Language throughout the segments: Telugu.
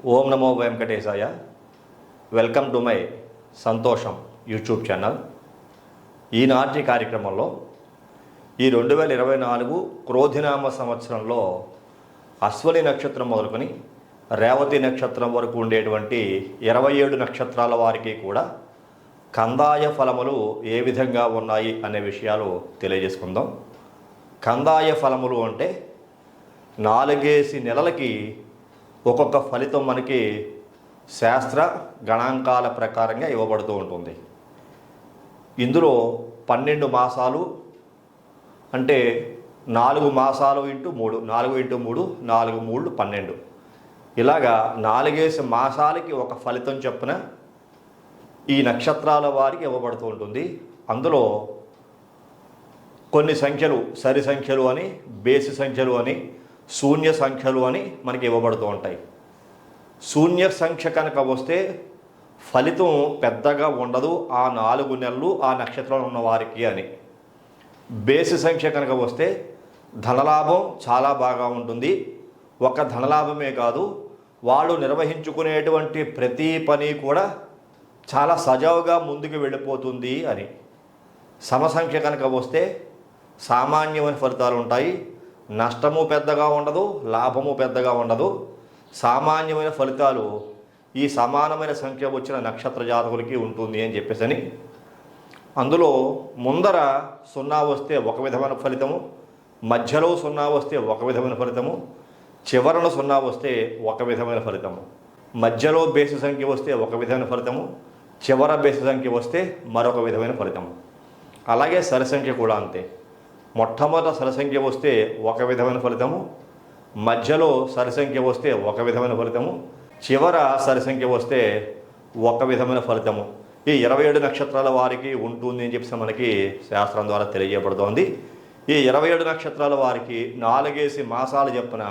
Om Namo Venkatesaya. Welcome to my సంతోషం యూట్యూబ్ ఛానల్. ఈనాటి కార్యక్రమంలో ఈ 2024 క్రోధినామ సంవత్సరంలో అశ్వని నక్షత్రం మొదలుకొని రేవతి నక్షత్రం వరకు ఉండేటువంటి 27 నక్షత్రాల వారికి కూడా కందాయ ఫలములు ఏ విధంగా ఉన్నాయి అనే విషయాలు తెలియజేసుకుందాం. కందాయ ఫలములు అంటే 4 నెలలకి ఒక్కొక్క ఫలితం మనకి శాస్త్ర గణాంకాల ప్రకారంగా ఇవ్వబడుతూ ఉంటుంది. ఇందులో 12 మాసాలు అంటే 4 మాసాలు ఇంటూ 3, 4 ఇంటూ 3, 4 3 12, ఇలాగా 4 మాసాలకి ఒక ఫలితం చొప్పున ఈ నక్షత్రాల వారికి ఇవ్వబడుతూ ఉంటుంది. అందులో కొన్ని సంఖ్యలు సరి సంఖ్యలు అని, బేసి సంఖ్యలు అని, శూన్య సంఖ్యలు అని మనకి ఇవ్వబడుతూ ఉంటాయి. శూన్య సంఖ్య కనుక వస్తే ఫలితం పెద్దగా ఉండదు ఆ 4 నెలలు ఆ నక్షత్రంలో ఉన్న వారికి అని. బేసి సంఖ్య కనుక వస్తే ధనలాభం చాలా బాగా ఉంటుంది. ఒక ధనలాభమే కాదు, వాళ్ళు నిర్వహించుకునేటువంటి ప్రతి పని కూడా చాలా సజావుగా ముందుకు వెళ్ళిపోతుంది అని. సమసంఖ్య కనుక వస్తే సామాన్యమైన ఫలితాలు ఉంటాయి. నష్టము పెద్దగా ఉండదు, లాభము పెద్దగా ఉండదు. సామాన్యమైన ఫలితాలు ఈ సమానమైన సంఖ్య వచ్చిన నక్షత్ర జాతకులకి ఉంటుంది అని చెప్పేసి. అందులో ముందర 0 వస్తే ఒక విధమైన ఫలితము, మధ్యలో 0 వస్తే ఒక విధమైన ఫలితము, చివరన 0 వస్తే ఒక విధమైన ఫలితము, మధ్యలో బేసి సంఖ్య వస్తే ఒక విధమైన ఫలితము, చివర బేసి సంఖ్య వస్తే మరొక విధమైన ఫలితము. అలాగే సరి సంఖ్య కూడా అంతే. మొట్టమొదట సరి సంఖ్య వస్తే ఒక విధమైన ఫలితము, మధ్యలో సరి సంఖ్య వస్తే ఒక విధమైన ఫలితము, చివర సరి సంఖ్య వస్తే ఒక విధమైన ఫలితము. ఈ 27 నక్షత్రాల వారికి ఉంటుంది అని చెప్పి మనకి శాస్త్రం ద్వారా తెలియజేయబడుతోంది. ఈ 27 నక్షత్రాల వారికి 4 మాసాలు చెప్పిన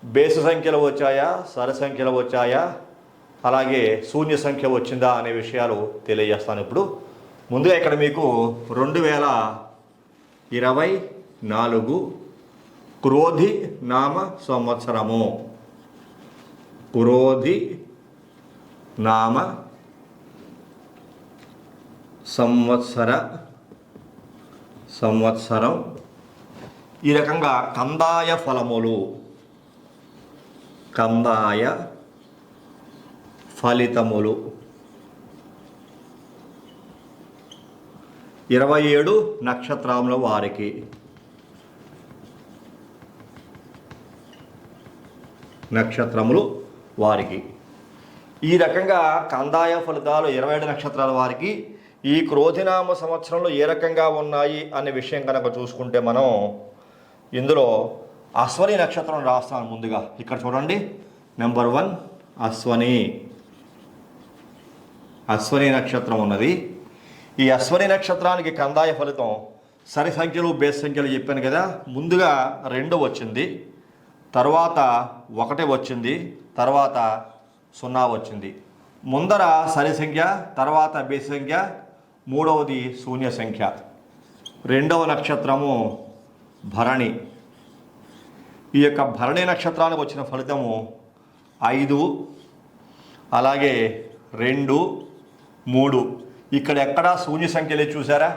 బేసు సంఖ్యలు వచ్చాయా, సరి సంఖ్యలు వచ్చాయా, అలాగే శూన్య సంఖ్య వచ్చిందా అనే విషయాలు తెలియజేస్తాను. ఇప్పుడు ముందుగా ఇక్కడ మీకు 2024 క్రోధి నామ సంవత్సరము, క్రోధి నామ సంవత్సరం ఈ రకంగా కందాయ ఫలములు, కందాయ ఫలితములు 27 నక్షత్రముల వారికి. నక్షత్రములు వారికి ఈ రకంగా కందాయ ఫలితాలు 27 నక్షత్రాల వారికి ఈ క్రోధినామ సంవత్సరంలో ఏ రకంగా ఉన్నాయి అనే విషయం కనుక చూసుకుంటే మనం ఇందులో అశ్వని నక్షత్రం రాస్తాను. ముందుగా ఇక్కడ చూడండి, నెంబర్ 1 అశ్వని నక్షత్రం ఉన్నది. ఈ అశ్వని నక్షత్రానికి కందాయ ఫలితం సరి సంఖ్యలు బేస్ సంఖ్యలు చెప్పాను కదా. ముందుగా 2 వచ్చింది, తర్వాత 1 వచ్చింది, తర్వాత 0 వచ్చింది. ముందర సరి సంఖ్య, తర్వాత బేసి సంఖ్య, మూడవది శూన్య సంఖ్య. 2వ నక్షత్రము భరణి. ఈ యొక్క భరణి నక్షత్రానికి వచ్చిన ఫలితము 5, అలాగే 2, 3. ఇక్కడ ఎక్కడా శూన్య సంఖ్యలే చూసారా.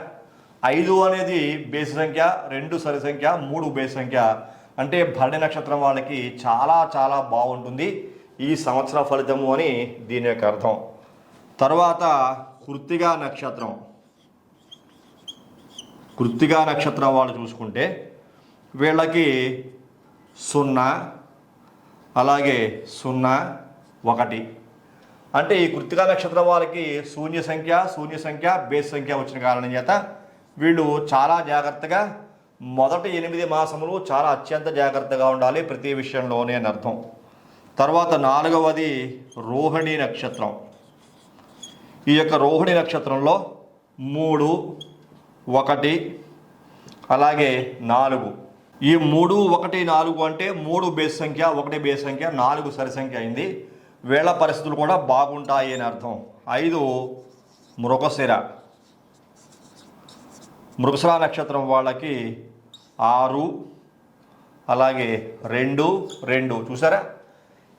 5 అనేది బేసి సంఖ్య, 2 సరి సంఖ్య, 3 బేసి సంఖ్య. అంటే భరణి నక్షత్రం వాళ్ళకి చాలా చాలా బాగుంటుంది ఈ సంవత్సర ఫలితము అని దీని యొక్క అర్థం. తర్వాత కృత్తిగా నక్షత్రం. కృత్తిగా నక్షత్రం వాళ్ళు చూసుకుంటే వీళ్ళకి 0, అలాగే 0, 1. అంటే ఈ కృత్తికా నక్షత్రం వాళ్ళకి శూన్య సంఖ్య బేస్ సంఖ్య వచ్చిన కారణం చేత వీళ్ళు చాలా జాగ్రత్తగా మొదటి 8 మాసములు చాలా అత్యంత జాగ్రత్తగా ఉండాలి ప్రతి విషయంలోనే అని అర్థం. తర్వాత 4వది రోహిణి నక్షత్రం. ఈ యొక్క రోహిణి నక్షత్రంలో 3, 1, అలాగే 4. ఈ 3, 1, 4 అంటే 3 బేస్ సంఖ్య, 1 బేస్ సంఖ్య, 4 సరి సంఖ్య అయింది. వేళ పరిస్థితులు కూడా బాగుంటాయి అని అర్థం. 5 మృగశిర. మృగశిర నక్షత్రం వాళ్ళకి 6, అలాగే 2 2 చూసారా.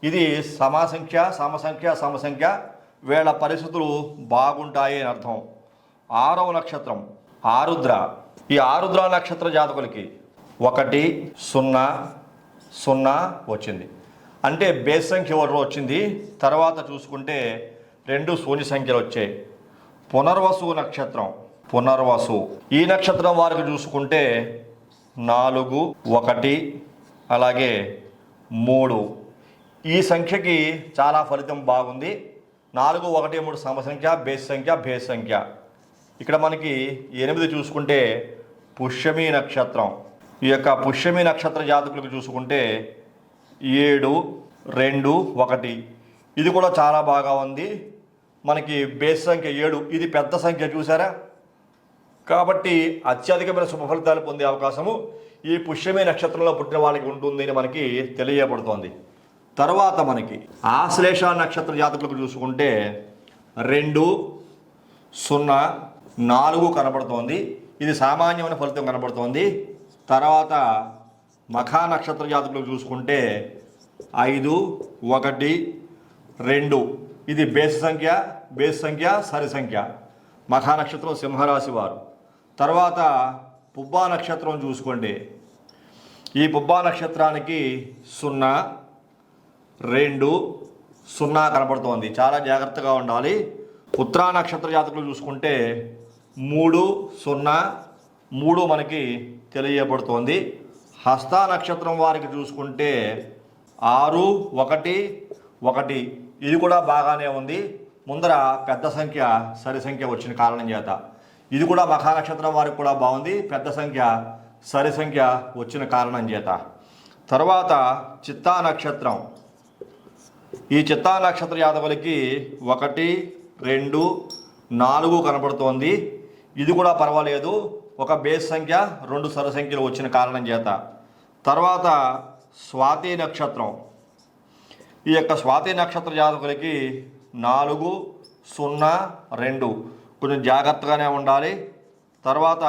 ఇది సమసంఖ్య సమసంఖ్య సమసంఖ్య, వీళ్ళ పరిస్థితులు బాగుంటాయి అని అర్థం. 6వ నక్షత్రం ఆరుద్ర. ఈ ఆరుద్ర నక్షత్ర జాతకులకి 1 0 0 వచ్చింది, అంటే బేస్ సంఖ్య వచ్చింది. తర్వాత చూసుకుంటే 2 శూన్య సంఖ్యలు వచ్చాయి. పునర్వసు నక్షత్రం, పునర్వసు ఈ నక్షత్రం వారికి చూసుకుంటే 4 1 అలాగే 3. ఈ సంఖ్యకి చాలా ఫలితం బాగుంది. 4 1 3 సమసంఖ్య, బేస్ సంఖ్య, బేస్ సంఖ్య. ఇక్కడ మనకి 8 చూసుకుంటే పుష్యమి నక్షత్రం. ఈ యొక్క పుష్యమి నక్షత్ర జాతకులకు చూసుకుంటే 7 2 1. ఇది కూడా చాలా బాగా ఉంది. మనకి బేస్ సంఖ్య 7, ఇది పెద్ద సంఖ్య చూసారా, కాబట్టి అత్యధికమైన శుభ ఫలితాలు పొందే అవకాశము ఈ పుష్యమి నక్షత్రంలో పుట్టిన వాళ్ళకి ఉంటుంది అని మనకి తెలియబడుతోంది. తర్వాత మనకి ఆశ్లేష నక్షత్ర జాతకులకు చూసుకుంటే 2 0 4 కనబడుతోంది. ఇది సామాన్యమైన ఫలితం కనబడుతోంది. తర్వాత మఖా నక్షత్ర జాతకులకు చూసుకుంటే 5 1 2. ఇది బేస్ సంఖ్య, బేస్ సంఖ్య, సరి సంఖ్య. మఖా నక్షత్రం సింహరాశి వారు. తర్వాత పుబ్బా నక్షత్రం చూసుకోండి. ఈ పుబ్బా నక్షత్రానికి 0 2 0 కనబడుతోంది, చాలా జాగ్రత్తగా ఉండాలి. ఉత్తరా నక్షత్ర జాతకులు చూసుకుంటే 3 0 3 మనకి తెలియబడుతోంది. హస్త నక్షత్రం వారికి చూసుకుంటే 6 1 1. ఇది కూడా బాగానే ఉంది. ముందర పెద్ద సంఖ్య సరి సంఖ్య వచ్చిన కారణం చేత ఇది కూడా మఖా నక్షత్రం వారికి కూడా బాగుంది, పెద్ద సంఖ్య సరి సంఖ్య వచ్చిన కారణం చేత. తర్వాత చిత్తా నక్షత్రం. ఈ చిత్తా నక్షత్ర జాతకులకి 1 2 4 కనబడుతోంది. ఇది కూడా పర్వాలేదు, ఒక బేస్ సంఖ్య 2 సరి సంఖ్యలు వచ్చిన కారణం చేత. తర్వాత స్వాతి నక్షత్రం. ఈ యొక్క స్వాతి నక్షత్ర జాతకులకి 4 0 2, కొంచెం జాగ్రత్తగానే ఉండాలి. తర్వాత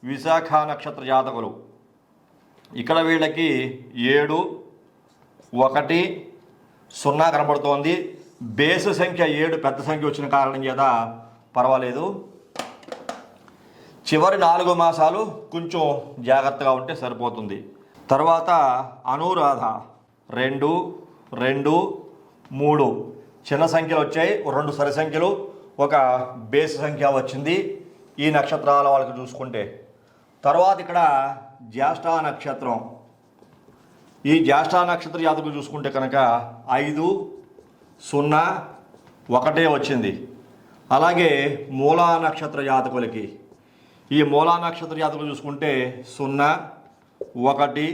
విశాఖ నక్షత్ర జాతకులు, ఇక్కడ వీళ్ళకి 7 1 0 కనబడుతోంది. బేస్ సంఖ్య 7 పెద్ద సంఖ్య వచ్చిన కారణం చేత పర్వాలేదు. చివరి 4 మాసాలు కొంచెం జాగ్రత్తగా ఉంటే సరిపోతుంది. తర్వాత అనురాధ 2 2 3. చిన్న సంఖ్యలు వచ్చాయి, 2 సరి సంఖ్యలు, ఒక బేస్ సంఖ్య వచ్చింది ఈ నక్షత్రాల వాళ్ళకి చూసుకుంటే. తర్వాత ఇక్కడ జ్యేష్ఠ నక్షత్రం. ఈ జ్యేష్ఠ నక్షత్ర జాతకులు చూసుకుంటే కనుక 5 0 1 వచ్చింది. అలాగే మూలా నక్షత్ర జాతకులకి, ఈ మూలా నక్షత్ర జాతకులు చూసుకుంటే 0 1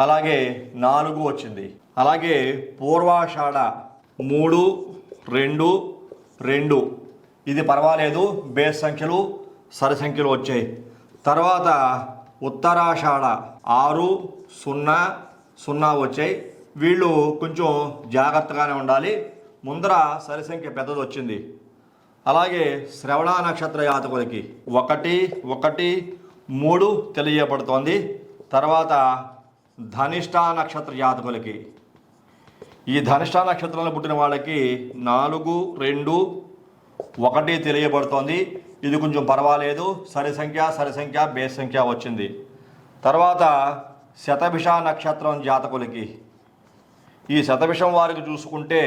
అలాగే 4 వచ్చింది. అలాగే పూర్వాషాఢ 3 2 2. ఇది పర్వాలేదు, బేస్ సంఖ్యలు సరి సంఖ్యలు వచ్చాయి. తర్వాత ఉత్తరాషాఢ 6 0 0 వచ్చాయి. వీళ్ళు కొంచెం జాగ్రత్తగానే ఉండాలి, ముందర సరి సంఖ్య పెద్దది వచ్చింది. అలాగే శ్రవణ నక్షత్ర జాతకులకి 1 1 3 తెలియబడుతోంది. తర్వాత ధనిష్ట నక్షత్ర జాతకులకి, ఈ ధనిష్ట నక్షత్రంలో పుట్టిన వాళ్ళకి 4 2 1 తెలియబడుతోంది. ఇది కొంచెం పర్వాలేదు, సరి సంఖ్య బేస్ సంఖ్య వచ్చింది. తర్వాత శతభిష నక్షత్రం జాతకులకి, ఈ శతభిషం వారికి చూసుకుంటే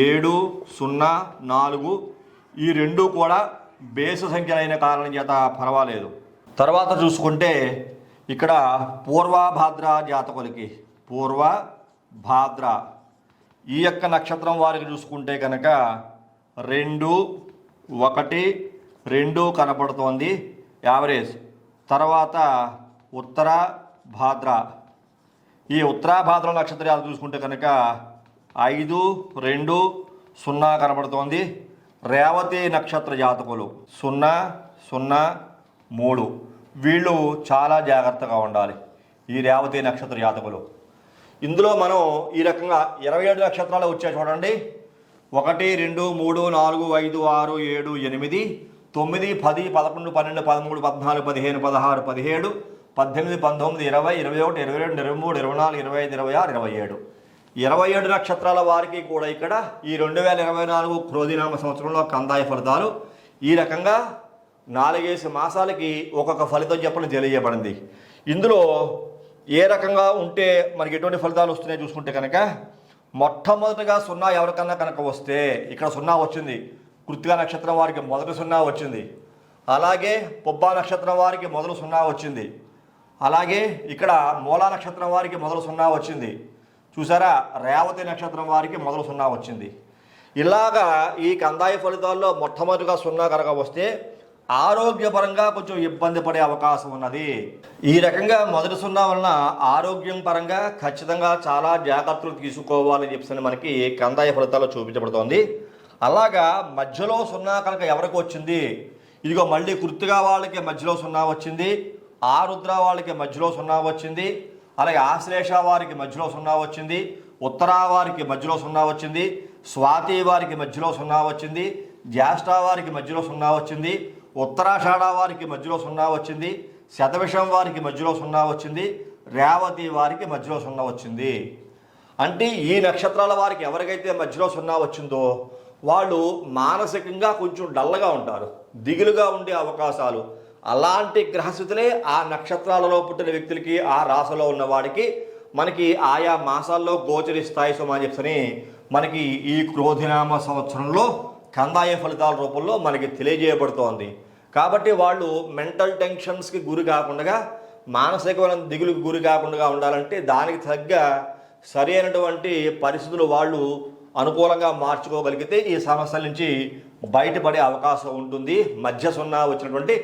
7 0 4. ఈ 2 కూడా బేస్ సంఖ్యలైన కారణం చేత పర్వాలేదు. తర్వాత చూసుకుంటే ఇక్కడ పూర్వభాద్ర జాతకులకి, పూర్వభాద్ర ఈ యొక్క నక్షత్రం వారికి చూసుకుంటే కనుక 2 1 2 కనపడుతోంది, యావరేజ్. తర్వాత ఉత్తర భాద్ర, ఈ ఉత్తరాభాద్ర నక్షత్ర జాతకులు చూసుకుంటే కనుక 5 2 0 కనబడుతోంది. రేవతి నక్షత్ర జాతకులు 0 0 3. వీళ్ళు చాలా జాగ్రత్తగా ఉండాలి, ఈ రేవతి నక్షత్ర జాతకులు. ఇందులో మనం ఈ రకంగా 27 నక్షత్రాలు వచ్చాయి చూడండి. 1 2 3 4 5 6 7 8 9 10 11 12 13 14 15 16 17 18 19 20 21 22 23 24 25 26 27. 27 నక్షత్రాల వారికి కూడా ఇక్కడ ఈ 2024 క్రోధినామ సంవత్సరంలో కందాయ ఫలితాలు ఈ రకంగా 4 మాసాలకి ఒక్కొక్క ఫలితం చెప్పడం తెలియజేయబడింది. ఇందులో ఏ రకంగా ఉంటే మనకి ఎటువంటి ఫలితాలు వస్తున్నాయో చూసుకుంటే కనుక మొట్టమొదటిగా 0 ఎవరికన్నా కనుక వస్తే ఇక్కడ 0 వచ్చింది. కృత్తికా నక్షత్రం వారికి మొదటి 0 వచ్చింది. అలాగే పుబ్బా నక్షత్రం వారికి మొదలు 0 వచ్చింది. అలాగే ఇక్కడ మూలా నక్షత్రం వారికి మొదలు 0 వచ్చింది. చూసారా, రేవతి నక్షత్రం వారికి మొదలు 0 వచ్చింది. ఇలాగా ఈ కందాయ ఫలితాల్లో మొట్టమొదటిగా 0 కనుక వస్తే ఆరోగ్యపరంగా కొంచెం ఇబ్బంది పడే అవకాశం ఉన్నది. ఈ రకంగా మొదటి 0 వలన ఆరోగ్యం పరంగా ఖచ్చితంగా చాలా జాగ్రత్తలు తీసుకోవాలని చెప్పి మనకి కందాయ ఫలితాల్లో చూపించబడుతోంది. అలాగా మధ్యలో 0 కనుక ఎవరికి వచ్చింది, ఇదిగో మళ్ళీ కృత్తిగా వాళ్ళకి మధ్యలో 0 వచ్చింది, ఆరుద్ర వాళ్ళకి మధ్యలో 0 వచ్చింది, అలాగే ఆశ్లేష వారికి మధ్యలో 0 వచ్చింది, ఉత్తరా వారికి మధ్యలో 0 వచ్చింది, స్వాతి వారికి మధ్యలో 0 వచ్చింది, జ్యేష్ఠ వారికి మధ్యలో 0 వచ్చింది, ఉత్తరాషాఢ వారికి మధ్యలో 0 వచ్చింది, శతవిషం వారికి మధ్యలో 0 వచ్చింది, రేవతి వారికి మధ్యలో 0 వచ్చింది. అంటే ఈ నక్షత్రాల వారికి ఎవరికైతే మధ్యలో 0 వచ్చిందో వాళ్ళు మానసికంగా కొంచెం డల్గా ఉంటారు, దిగులుగా ఉండే అవకాశాలు. అలాంటి గ్రహస్థితులే ఆ నక్షత్రాలలో పుట్టిన వ్యక్తులకి, ఆ రాశిలో ఉన్నవాడికి మనకి ఆయా మాసాల్లో గోచరిస్తాయి సుమా అని చెప్పని మనకి ఈ క్రోధినామ సంవత్సరంలో కందాయ ఫలితాల రూపంలో మనకి తెలియజేయబడుతోంది. కాబట్టి వాళ్ళు మెంటల్ టెన్షన్స్కి గురి కాకుండా, మానసికమైన దిగులుకి గురి కాకుండా ఉండాలంటే దానికి తగ్గ సరి అయినటువంటి పరిస్థితులు వాళ్ళు అనుకూలంగా మార్చుకోగలిగితే ఈ సమస్యల నుంచి బయటపడే అవకాశం ఉంటుంది మధ్య 0 వచ్చినటువంటి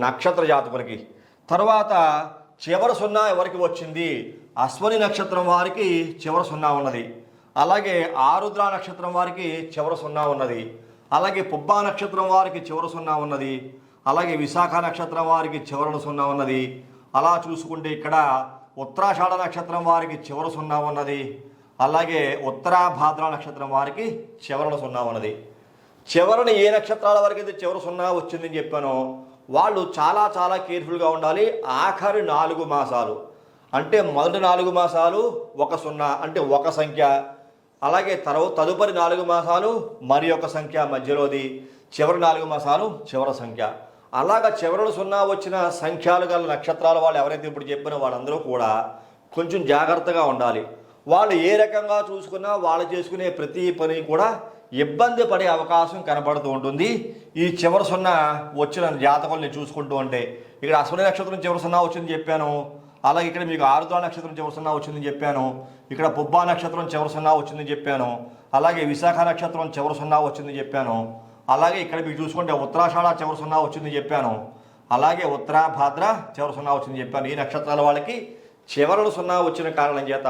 నక్షత్ర జాతకులకి. తర్వాత చివరి 0 ఎవరికి వచ్చింది, అశ్వని నక్షత్రం వారికి చివరి 0 ఉన్నది. అలాగే ఆరుద్ర నక్షత్రం వారికి చివరి 0 ఉన్నది. అలాగే పుబ్బా నక్షత్రం వారికి చివరి 0 ఉన్నది. అలాగే విశాఖ నక్షత్రం వారికి చివరన 0 ఉన్నది. అలా చూసుకుంటే ఇక్కడ ఉత్తరాషాఢ నక్షత్రం వారికి చివరి 0 ఉన్నది. అలాగే ఉత్తరాభాద్ర నక్షత్రం వారికి చివరన 0 ఉన్నది. చివరన ఏ నక్షత్రాల వరకు అయితే చివరి 0 వచ్చిందని చెప్పానో వాళ్ళు చాలా చాలా కేర్ఫుల్గా ఉండాలి. ఆఖరి 4 మాసాలు అంటే మొదటి 4 మాసాలు ఒక 0 అంటే ఒక సంఖ్య, అలాగే తదుపరి 4 మాసాలు మరి ఒక సంఖ్య మధ్యలోది, చివరి 4 మాసాలు చివరి సంఖ్య. అలాగా చివరి 0 వచ్చిన సంఖ్యలు గల నక్షత్రాల వాళ్ళు ఎవరైతే ఇప్పుడు చెప్పినా వాళ్ళందరూ కూడా కొంచెం జాగ్రత్తగా ఉండాలి. వాళ్ళు ఏ రకంగా చూసుకున్నా వాళ్ళు చేసుకునే ప్రతి పని కూడా ఇబ్బంది పడే అవకాశం కనపడుతూ ఉంటుంది. ఈ చివరి 0 వచ్చిన జాతకుల్ని చూసుకుంటూ ఉంటే ఇక్కడ అశ్విని నక్షత్రం చివరి 0 వచ్చిందని చెప్పాను. అలాగే ఇక్కడ మీకు ఆరుద్ర నక్షత్రం చివరి 0 వచ్చిందని చెప్పాను. ఇక్కడ పుబ్బా నక్షత్రం చివరి 0 వచ్చిందని చెప్పాను. అలాగే విశాఖ నక్షత్రం చివరి 0 వచ్చిందని చెప్పాను. అలాగే ఇక్కడ మీకు చూసుకుంటే ఉత్తరాషాఢ చివరి 0 వచ్చిందని చెప్పాను. అలాగే ఉత్తరాభాద్ర చివరి 0 వచ్చిందని చెప్పాను. ఈ నక్షత్రాల వాళ్ళకి చివరి 0 వచ్చిన కారణం చేత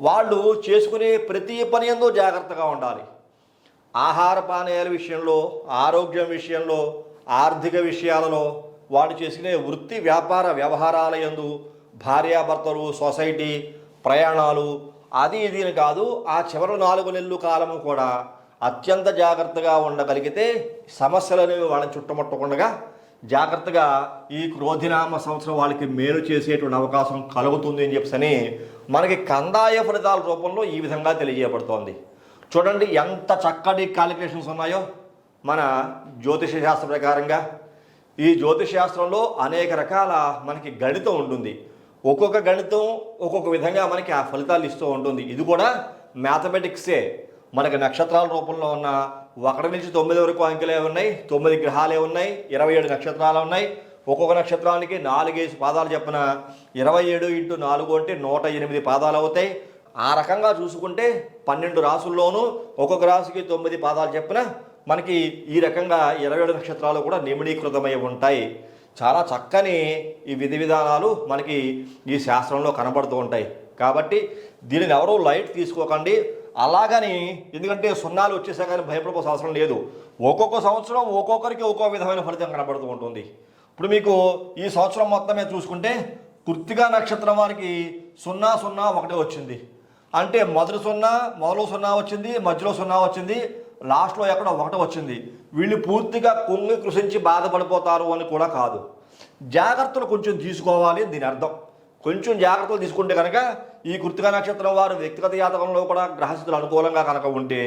వాళ్ళు చేసుకునే ప్రతి పని యందు జాగ్రత్తగా ఉండాలి. ఆహార పానీయాల విషయంలో, ఆరోగ్యం విషయంలో, ఆర్థిక విషయాలలో, వాళ్ళు చేసుకునే వృత్తి వ్యాపార వ్యవహారాల యందు, భార్యాభర్తలు, సొసైటీ, ప్రయాణాలు, అది ఇదిని కాదు, ఆ చివరి 4 నెలల కాలము కూడా అత్యంత జాగ్రత్తగా ఉండగలిగితే సమస్యలు అనేవి వాళ్ళని చుట్టుముట్టకుండా జాగ్రత్తగా ఈ క్రోధినామ సంవత్సరం వాళ్ళకి మేలు చేసేటువంటి అవకాశం కలుగుతుంది అని చెప్పని మనకి కందాయ ఫలితాల రూపంలో ఈ విధంగా తెలియజేయబడుతోంది. చూడండి ఎంత చక్కటి క్యాలిక్యులేషన్స్ ఉన్నాయో మన జ్యోతిష శాస్త్ర ప్రకారంగా. ఈ జ్యోతిష శాస్త్రంలో అనేక రకాల మనకి గణితం ఉంటుంది. ఒక్కొక్క గణితం ఒక్కొక్క విధంగా మనకి ఆ ఫలితాలు ఇస్తూ ఉంటుంది. ఇది కూడా మ్యాథమెటిక్సే. మనకి నక్షత్రాల రూపంలో ఉన్న 1 నుంచి 9 వరకు అంకెలే ఉన్నాయి, 9 గ్రహాలే ఉన్నాయి, 27 నక్షత్రాలు ఉన్నాయి. ఒక్కొక్క నక్షత్రానికి 4 పాదాలు చెప్పిన 27 × 4 అంటే 108 పాదాలు అవుతాయి. ఆ రకంగా చూసుకుంటే 12 రాసుల్లోనూ ఒక్కొక్క రాశికి 9 పాదాలు చెప్పిన మనకి ఈ రకంగా 27 నక్షత్రాలు కూడా నిమిడీకృతమై ఉంటాయి. చాలా చక్కని ఈ విధి విధానాలు మనకి ఈ శాస్త్రంలో కనబడుతూ ఉంటాయి. కాబట్టి దీనిని ఎవరూ లైట్ తీసుకోకండి. అలాగని ఎందుకంటే 0 వచ్చేసాకని భయపడిపోవాల్సిన అవసరం లేదు. ఒక్కొక్క సంవత్సరం ఒక్కొక్కరికి ఒక్కో విధమైన ఫలితం కనబడుతూ ఉంటుంది. ఇప్పుడు మీకు ఈ సంవత్సరం మొత్తమే చూసుకుంటే కృత్తికా నక్షత్రం వారికి 001 వచ్చింది. అంటే మొదటి 0 వచ్చింది, మధ్యలో 0 వచ్చింది, లాస్ట్లో ఎక్కడో 1 వచ్చింది. వీళ్ళు పూర్తిగా కుంగి కృషించి బాధపడిపోతారు అని కూడా కాదు. జాగ్రత్తలు కొంచెం తీసుకోవాలి దీని అర్థం. కొంచెం జాగ్రత్తలు తీసుకుంటే కనుక ఈ కృత్తికా నక్షత్రం వారు వ్యక్తిగత జాతకంలో కూడా గ్రహస్థితులు అనుకూలంగా కనుక ఉంటే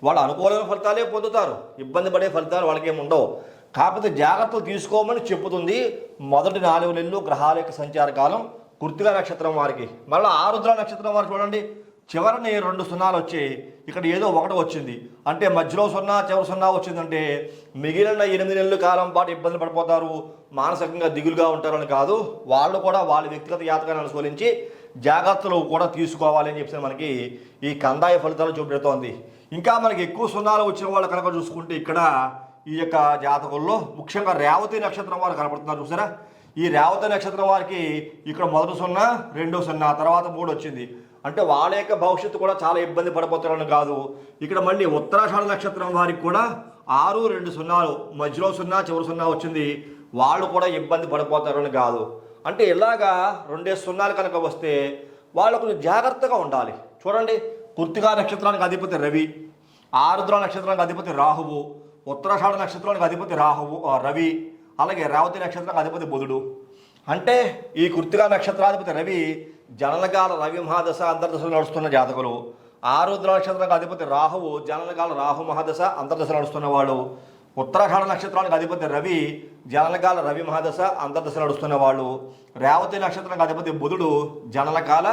వాళ్ళు అనుకూలమైన ఫలితాలే పొందుతారు, ఇబ్బంది పడే ఫలితాలు వాళ్ళకి ఏమి ఉండవు. కాకపోతే జాగ్రత్తలు తీసుకోమని చెబుతుంది మొదటి 4 నెలలు గ్రహాల యొక్క సంచార కాలం కృత్తికా నక్షత్రం వారికి. మళ్ళీ ఆరుద్ర నక్షత్రం వారు చూడండి, చివరిని 2 సున్నాలు వచ్చాయి, ఇక్కడ ఏదో 1 వచ్చింది అంటే మధ్యలో 0 చివరి 0 వచ్చిందంటే మిగిలిన 8 నెలల కాలం పాటు ఇబ్బంది పడిపోతారు, మానసికంగా దిగులుగా ఉంటారని కాదు, వాళ్ళు కూడా వాళ్ళ వ్యక్తిగత జాతకాన్ని అనుసరించి జాగ్రత్తలు కూడా తీసుకోవాలి అని చెప్పి మనకి ఈ కందాయ ఫలితాలు చూపెడుతోంది. ఇంకా మనకి ఎక్కువ 0 వచ్చిన వాళ్ళు కనుక చూసుకుంటే ఇక్కడ ఈ యొక్క జాతకంలో ముఖ్యంగా రేవతి నక్షత్రం వారు కనపడుతున్నారు చూసారా. ఈ రేవతి నక్షత్రం వారికి ఇక్కడ మొదటి 0, రెండో 0, తర్వాత 3 వచ్చింది అంటే వాళ్ళ యొక్క భవిష్యత్తు కూడా చాలా ఇబ్బంది పడిపోతారని కాదు. ఇక్కడ మళ్ళీ ఉత్తరాషాఢ నక్షత్రం వారికి కూడా 6, 2 సున్నాలు మధ్యలో 0 చివరి 0 వచ్చింది, వాళ్ళు కూడా ఇబ్బంది పడిపోతారని కాదు. అంటే ఇలాగా 2 సున్నాలు కనుక వస్తే వాళ్ళు కొంచెం జాగ్రత్తగా ఉండాలి. చూడండి, కృత్తికా నక్షత్రానికి అధిపతి రవి, ఆరుద్ర నక్షత్రానికి అధిపతి రాహువు, ఉత్తరాషాఢ నక్షత్రానికి అధిపతి రవి, అలాగే రేవతి నక్షత్రానికి అధిపతి బుధుడు. అంటే ఈ కృత్తికా నక్షత్రాధిపతి రవి జననకాల రవి మహాదశ అంతర్దశలు నడుస్తున్న జాతకులు, ఆరుద్ర నక్షత్రానికి అధిపతి రాహువు జననకాల రాహు మహాదశ అంతర్దశ నడుస్తున్నవాడు, ఉత్తరాషాఢ నక్షత్రానికి అధిపతి రవి జననకాల రవి మహాదశ అంతర్దశ నడుస్తున్నవాళ్ళు, రేవతి నక్షత్రానికి అధిపతి బుధుడు జననకాల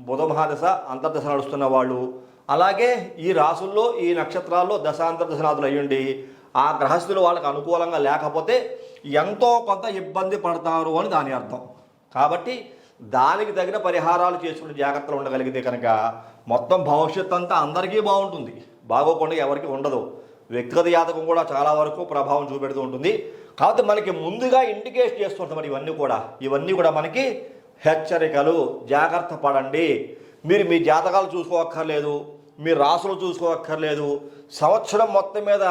బుధ మహాదశ అంతర్దశ నడుస్తున్నవాళ్ళు. అలాగే ఈ రాసుల్లో ఈ నక్షత్రాల్లో దశాంతర్దశనాథులు అయ్యుండి ఆ గ్రహస్థులు వాళ్ళకి అనుకూలంగా లేకపోతే ఎంతో కొంత ఇబ్బంది పడతారు అని దాని అర్థం. కాబట్టి దానికి తగిన పరిహారాలు చేసుకునే జాగ్రత్తలు ఉండగలిగితే కనుక మొత్తం భవిష్యత్తు అంతా అందరికీ బాగుంటుంది, బాగోకుండా ఎవరికి ఉండదు. వ్యక్తిగత జాతకం కూడా చాలా వరకు ప్రభావం చూపెడుతూ ఉంటుంది. కాబట్టి మనకి ముందుగా ఇండికేట్ చేస్తుంటాం మరి ఇవన్నీ కూడా మనకి హెచ్చరికలు. జాగ్రత్త పడండి. మీరు మీ జాతకాలు చూసుకోక్కర్లేదు, మీ రాసులు చూసుకోక్కర్లేదు, సంవత్సరం మొత్తం మీద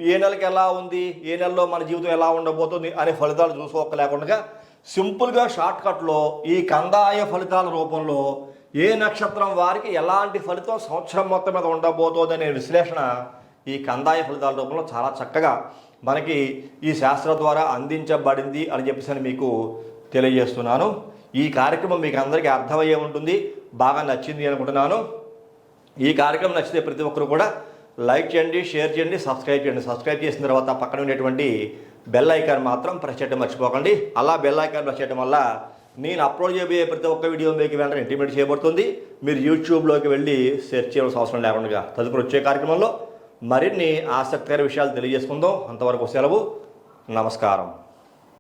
ఏ నెలకి ఎలా ఉంది, ఏ నెలలో మన జీవితం ఎలా ఉండబోతుంది అనే ఫలితాలు చూసుకోలేకుండా సింపుల్గా షార్ట్కట్లో ఈ కందాయ ఫలితాల రూపంలో ఏ నక్షత్రం వారికి ఎలాంటి ఫలితం సంవత్సరం మొత్తం మీద ఉండబోతోంది అనే విశ్లేషణ ఈ కందాయ ఫలితాల రూపంలో చాలా చక్కగా మనకి ఈ శాస్త్రం ద్వారా అందించబడింది అని చెప్పేసి మీకు తెలియజేస్తున్నాను. ఈ కార్యక్రమం మీకు అందరికీ అర్థమయ్యే ఉంటుంది, బాగా నచ్చింది అనుకుంటున్నాను. ఈ కార్యక్రమం నచ్చితే ప్రతి ఒక్కరు కూడా లైక్ చేయండి, షేర్ చేయండి, సబ్స్క్రైబ్ చేయండి. సబ్స్క్రైబ్ చేసిన తర్వాత పక్కన ఉండేటువంటి బెల్ ఐకాన్ మాత్రం ప్రెస్ చేయడం మర్చిపోకండి. అలా బెల్ ఐకాన్ ప్రెస్ చేయడం వల్ల నేను అప్లోడ్ చేయబోయే ప్రతి ఒక్క వీడియో మీకు వెంటనే ఇంటిమేట్ చేయబడుతుంది. మీరు యూట్యూబ్లోకి వెళ్ళి సెర్చ్ చేయాల్సిన అవసరం లేకుండా తదుపరి వచ్చే కార్యక్రమంలో మరిన్ని ఆసక్తికర విషయాలు తెలియజేసుకుందాం. అంతవరకు సెలవు, నమస్కారం.